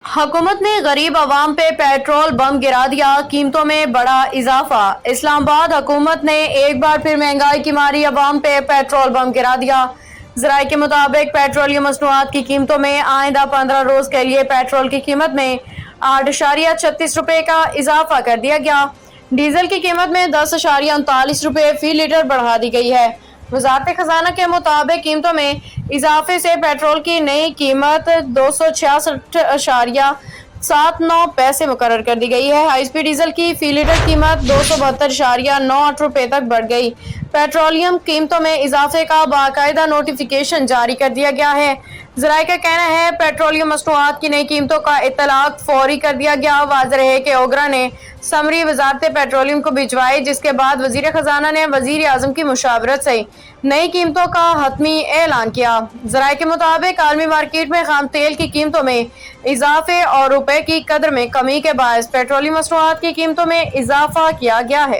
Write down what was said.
हुकूमत ने गरीब अवाम पे पेट्रोल बम गिरा दिया, कीमतों में बड़ा इजाफा। इस्लामाबाद हुकूमत ने एक बार फिर महंगाई की मारी अवाम पे पेट्रोल बम गिरा दिया। ज़राए के मुताबिक पेट्रोलियम मसनूआत की कीमतों में आइंदा 15 रोज के लिए पेट्रोल की कीमत में 8.36 रुपये का इजाफा कर दिया गया। डीजल की कीमत में 10.39 रुपये फी लीटर बढ़ा दी गई है। वजारत खजाना के मुताबिक कीमतों में इजाफे से पेट्रोल की नई कीमत 266.79 पैसे मुकर्रर कर दी गई है। हाई स्पीड डीजल की फी लीटर कीमत 272.98 रुपये तक बढ़ गई। पेट्रोलियम कीमतों में इजाफे का बाकायदा नोटिफिकेशन जारी कर दिया गया है। ज़राए का कहना है पेट्रोलियम मसनूआत की नई कीमतों का इत्तलाक फौरी कर दिया गया। वाज़ेह है कि ओगरा ने समरी वजारत पेट्रोलियम को भिजवाई, जिसके बाद वजीर खजाना ने वजीर आजम की मुशावरत से नई कीमतों का हतमी ऐलान किया। ज़राए के मुताबिक आलमी मार्केट में खाम तेल की कीमतों में इजाफे और रुपए की कदर में कमी के बायस पेट्रोलियम मसनूआत की कीमतों में इजाफा किया गया है।